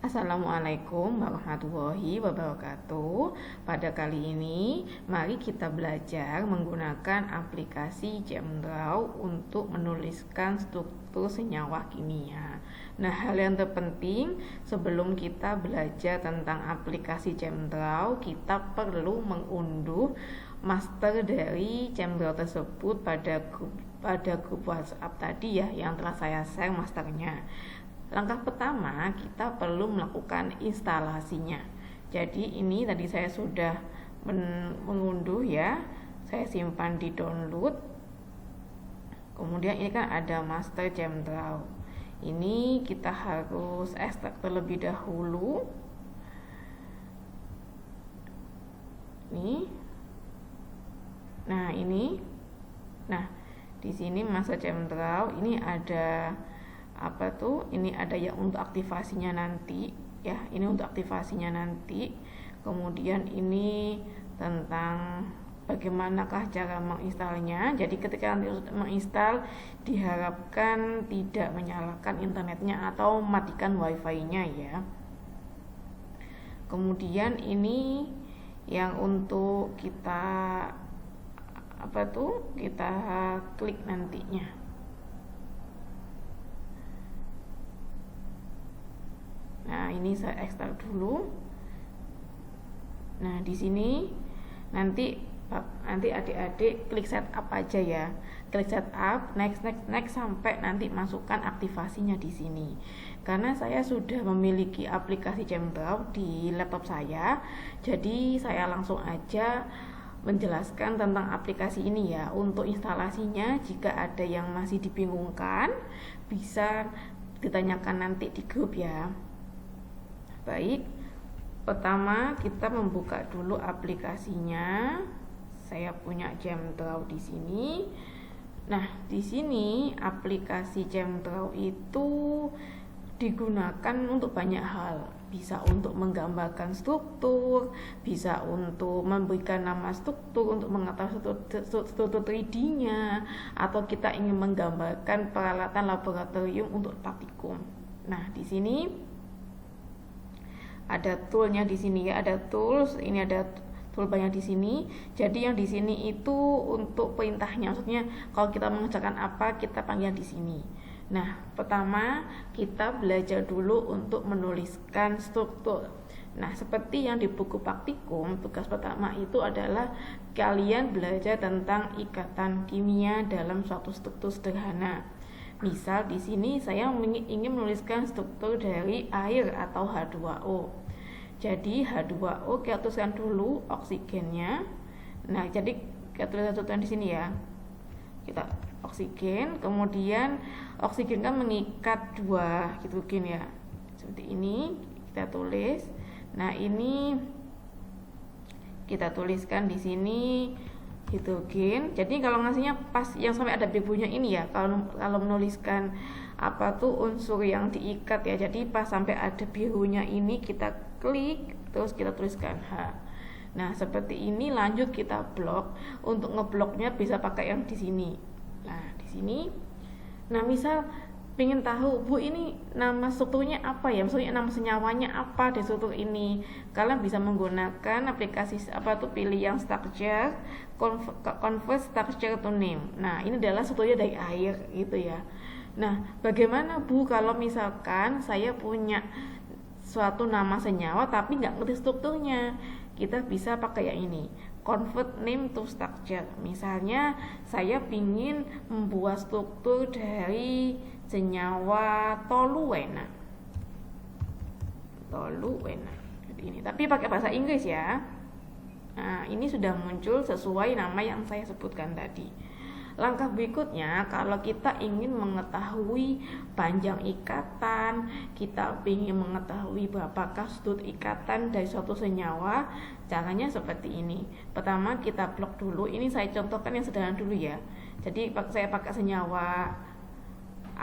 Assalamualaikum warahmatullahi wabarakatuh. Pada kali ini, mari kita belajar menggunakan aplikasi Gemdraw untuk menuliskan struktur senyawa kimia. Nah, hal yang terpenting sebelum kita belajar tentang aplikasi Gemdraw, kita perlu mengunduh master dari Gemdraw tersebut pada grup WhatsApp tadi ya, yang telah saya share masternya. Langkah pertama, kita perlu melakukan instalasinya. Jadi ini tadi saya sudah mengunduh ya, saya simpan di download. Kemudian ini kan ada master Gemdraw. Ini kita harus ekstrak terlebih dahulu. Nah, di sini master Gemdraw ini ada ini ada yang untuk aktivasinya nanti ya, ini untuk aktivasinya nanti. Kemudian ini tentang bagaimanakah cara menginstalnya. Jadi ketika nanti menginstal, diharapkan tidak menyalakan internetnya atau matikan wifi-nya ya. Kemudian ini yang untuk kita kita klik nantinya. Nah, ini saya ekstrak dulu. Nah, di sini nanti adik-adik klik setup aja ya. Klik setup, next sampai nanti masukkan aktivasinya di sini. Karena saya sudah memiliki aplikasi Gemdraw di laptop saya, jadi saya langsung aja menjelaskan tentang aplikasi ini ya. Untuk instalasinya, jika ada yang masih dibingungkan, bisa ditanyakan nanti di grup ya. Baik, pertama kita membuka dulu aplikasinya. Saya punya Gemdraw di sini. Nah, di sini aplikasi Gemdraw itu digunakan untuk banyak hal. Bisa untuk menggambarkan struktur, bisa untuk memberikan nama struktur, untuk mengetahui struktur 3D-nya, atau kita ingin menggambarkan peralatan laboratorium untuk praktikum. Nah, di sini ada toolnya di sini ya, ada tools, ini ada toolbarnya di sini. Jadi yang di sini itu untuk perintahnya, maksudnya kalau kita mengerjakan apa kita panggil di sini. Nah, pertama kita belajar dulu untuk menuliskan struktur. Nah, seperti yang di buku praktikum, tugas pertama itu adalah kalian belajar tentang ikatan kimia dalam suatu struktur sederhana. Misal di sini saya ingin menuliskan struktur dari air atau H2O. Jadi H2O kita tuliskan dulu oksigennya. Nah, jadi kita tuliskan di sini ya. Kita oksigen, kemudian oksigen kan mengikat dua hidrogen ya. Seperti ini kita tulis. Nah, ini kita tuliskan di sini hidrogen. Jadi kalau ngasihnya pas yang sampai ada bibunya ini ya, kalau menuliskan unsur yang diikat ya, jadi pas sampai ada birunya ini kita klik, terus kita tuliskan H. Nah, seperti ini. Lanjut kita blok. Untuk ngebloknya bisa pakai yang di sini. Nah, di sini. Nah, misal pengen tahu, Bu, ini nama strukturnya apa ya? Maksudnya nama senyawanya apa di struktur ini? Kalian bisa menggunakan aplikasi pilih yang structure, convert structure to name. Nah, ini adalah strukturnya dari air gitu ya. Nah, bagaimana Bu kalau misalkan saya punya suatu nama senyawa tapi nggak ngerti strukturnya? Kita bisa pakai yang ini, convert name to structure. Misalnya saya ingin membuat struktur dari senyawa toluena ini, tapi pakai bahasa Inggris ya. Nah, ini sudah muncul sesuai nama yang saya sebutkan tadi. Langkah berikutnya, kalau kita ingin mengetahui panjang ikatan, kita ingin mengetahui berapakah sudut ikatan dari suatu senyawa, caranya seperti ini. Pertama kita blok dulu. Ini saya contohkan yang sederhana dulu ya. Jadi saya pakai senyawa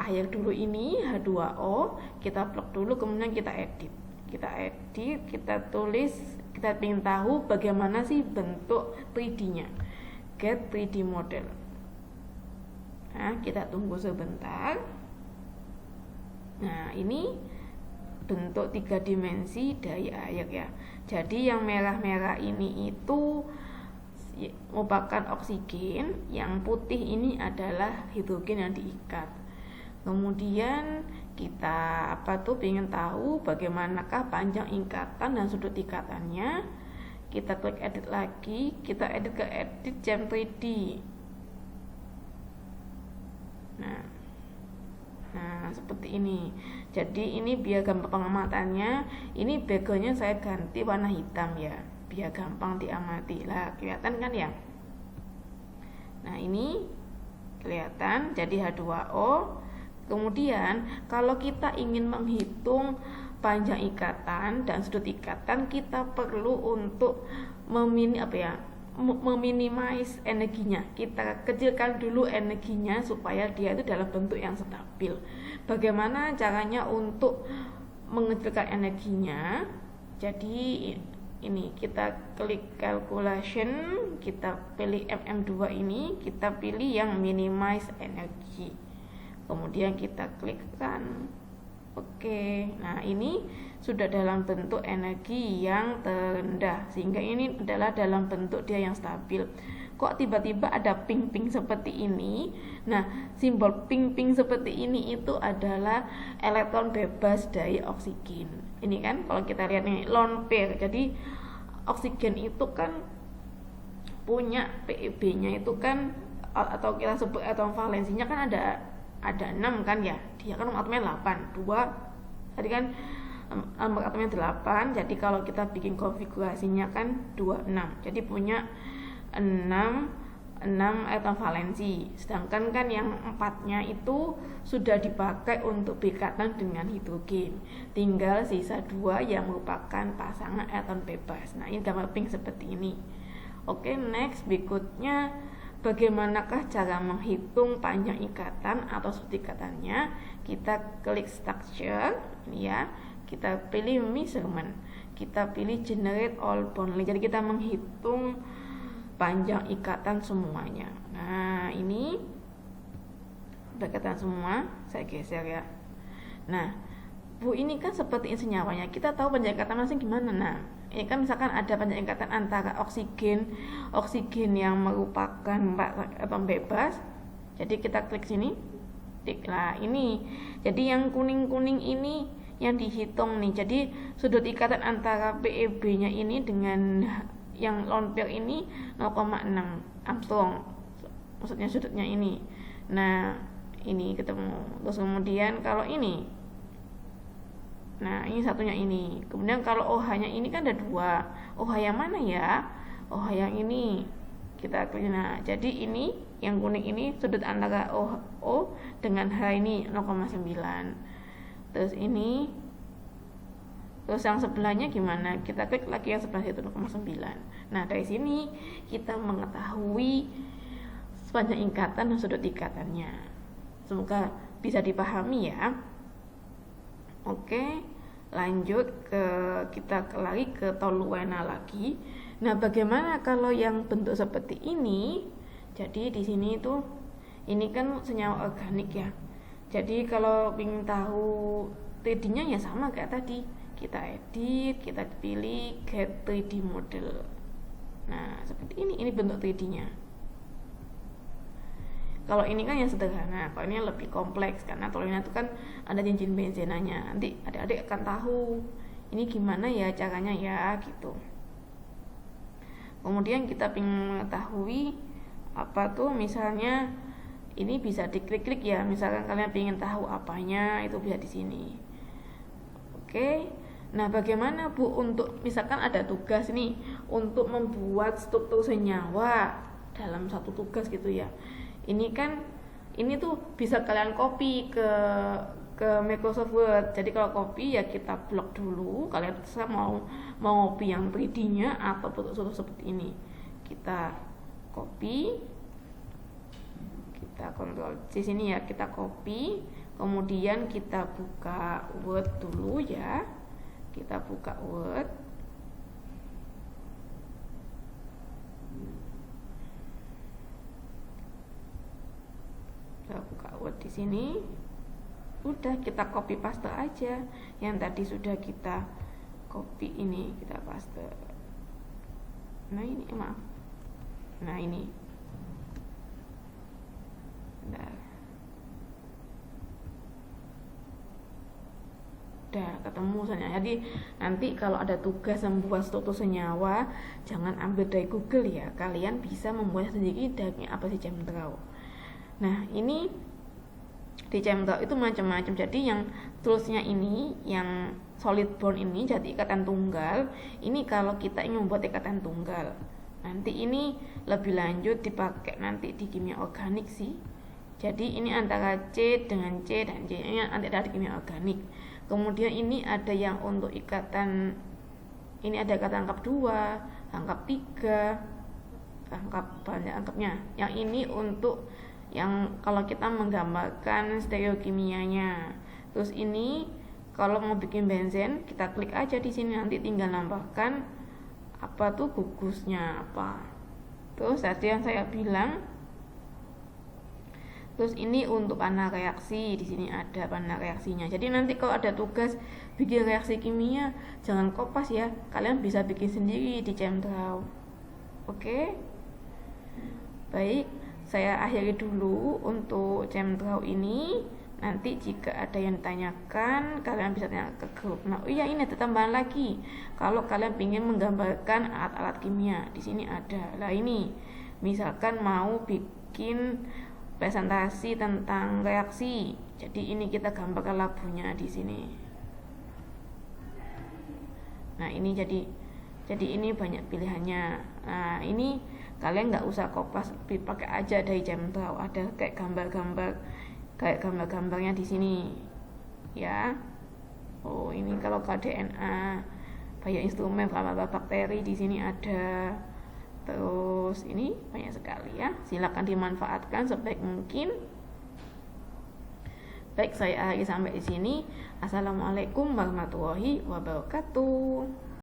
air dulu ini, H2O, kita blok dulu, kemudian kita edit, kita tulis, kita ingin tahu bagaimana sih bentuk 3D-nya, get 3D model. Nah, kita tunggu sebentar. Nah, ini bentuk 3 dimensi dari air ya. Jadi yang merah-merah ini itu merupakan oksigen, yang putih ini adalah hidrogen yang diikat. Kemudian kita ingin tahu bagaimanakah panjang ikatan dan sudut ikatannya. Kita klik edit lagi, kita edit ke edit jam 3D. Nah, seperti ini. Jadi ini biar gampang pengamatannya, ini backgroundnya saya ganti warna hitam ya, biar gampang diamati lah. Kelihatan kan ya? Nah, ini kelihatan jadi H2O. Kemudian kalau kita ingin menghitung panjang ikatan dan sudut ikatan, kita perlu untuk meminimize energinya. Kita kecilkan dulu energinya supaya dia itu dalam bentuk yang stabil. Bagaimana caranya untuk mengecilkan energinya? Jadi ini kita klik calculation, kita pilih MM2 ini, kita pilih yang minimize energi. Kemudian kita klikkan Oke, nah ini sudah dalam bentuk energi yang terendah, sehingga ini adalah dalam bentuk dia yang stabil. Kok tiba-tiba ada ping-ping seperti ini? Nah, simbol ping-ping seperti ini itu adalah elektron bebas dari oksigen. Ini kan kalau kita lihat ini lone pair. Jadi oksigen itu kan punya PeB-nya itu kan, atau kita sebut atom valensinya kan ada 6 kan ya. Dia kan atomnya 8, 2 tadi kan nomor atomnya 8. Jadi kalau kita bikin konfigurasinya kan 26. Jadi punya 6 atom valensi. Sedangkan kan yang 4-nya itu sudah dipakai untuk berikatan dengan hidrogen. Tinggal sisa 2 yang merupakan pasangan atom bebas. Nah, ini gambar pink seperti ini. Oke, next berikutnya, bagaimanakah cara menghitung panjang ikatan atau sudut ikatannya? Kita klik structure, ini ya. Kita pilih measurement. Kita pilih generate all bond length. Jadi kita menghitung panjang ikatan semuanya. Nah, ini berikatan semua. Saya geser ya. Nah, Bu, ini kan seperti senyawanya. Kita tahu panjang ikatan masing gimana. Nah, ini kan misalkan ada panjang ikatan antara oksigen yang merupakan atom bebas. Jadi kita klik sini. Nah, ini. Jadi yang kuning-kuning ini yang dihitung nih. Jadi sudut ikatan antara PeB-nya ini dengan yang lone pair ini 0,6 Armstrong. Maksudnya sudutnya ini. Nah, ini ketemu. Terus kemudian kalau ini, nah ini satunya ini. Kemudian kalau OH-nya ini kan ada 2. OH yang mana ya? OH yang ini. Kita klik. Nah, jadi ini yang kuning ini sudut antara O dengan H ini 0,9. Terus ini. Terus yang sebelahnya gimana? Kita klik lagi yang sebelah itu 0,9. Nah, dari sini kita mengetahui sepanjang ikatan dan sudut ikatannya. Semoga bisa dipahami ya. Oke, lanjut kita lagi ke toluena lagi. Nah, bagaimana kalau yang bentuk seperti ini? Jadi di sini itu ini kan senyawa organik ya. Jadi kalau ingin tahu 3D-nya ya sama kayak tadi. Kita edit, kita pilih get 3D model. Nah, seperti ini bentuk 3D-nya. Kalau ini kan yang sederhana, kalau ini yang lebih kompleks karena toluena itu kan ada cincin benzenanya. Nanti adik-adik akan tahu ini gimana ya caranya ya gitu. Kemudian kita ingin mengetahui misalnya ini bisa diklik-klik ya. Misalkan kalian ingin tahu apanya, itu bisa di sini. Oke. Nah, bagaimana Bu untuk misalkan ada tugas nih untuk membuat struktur senyawa dalam satu tugas gitu ya. Ini tuh bisa kalian copy ke Microsoft Word. Jadi kalau copy ya kita blok dulu. Kalian terserah mau copy yang 3D-nya atau bentuk seperti ini. Kita copy. Kita Ctrl C sini ya, kita copy. Kemudian kita buka Word dulu ya. Kita buka Word. Kita buka Word di sini. Udah, kita copy paste aja yang tadi sudah kita copy, ini kita paste. Nah ini maaf, nah ini udah ketemu soalnya. Jadi nanti kalau ada tugas membuat struktur senyawa, jangan ambil dari Google ya, kalian bisa membuat sendiri dari apa sih ChemDraw. Nah ini di ChemDraw itu macam-macam. Jadi yang toolsnya ini, yang solid bond ini, jadi ikatan tunggal. Ini kalau kita ingin membuat ikatan tunggal, nanti ini lebih lanjut dipakai nanti di kimia organik sih. Jadi ini antara C dengan C dan C, ini nanti ada di kimia organik. Kemudian ini ada yang untuk ikatan, ini ada ikatan rangkap 2, rangkap 3, rangkap banyak rangkapnya. Yang ini untuk yang kalau kita menggambarkan stereokimianya. Terus ini kalau mau bikin benzen, kita klik aja di sini, nanti tinggal nambahkan apa tuh gugusnya apa. Terus tadi yang saya bilang, terus ini untuk panel reaksi, di sini ada panel reaksinya. Jadi nanti kalau ada tugas bikin reaksi kimia, jangan kopas ya, kalian bisa bikin sendiri di ChemDraw. Oke? Baik, saya akhiri dulu untuk ChemDraw ini. Nanti jika ada yang ditanyakan, kalian bisa tanya ke grup. Nah, oh iya, ini ada tambahan lagi. Kalau kalian ingin menggambarkan alat-alat kimia, di sini ada. Lah ini, misalkan mau bikin presentasi tentang reaksi, jadi ini kita gambarkan labunya di sini. Nah ini jadi ini banyak pilihannya. Nah ini kalian nggak usah kopas, pakai aja dari ChemDraw, ada kayak gambar-gambarnya di sini ya. Oh ini kalau ke DNA, bioinstrumen, bakteri di sini ada. Terus ini banyak sekali ya, silakan dimanfaatkan sebaik mungkin. Baik, saya akhiri sampai di sini. Assalamualaikum warahmatullahi wabarakatuh.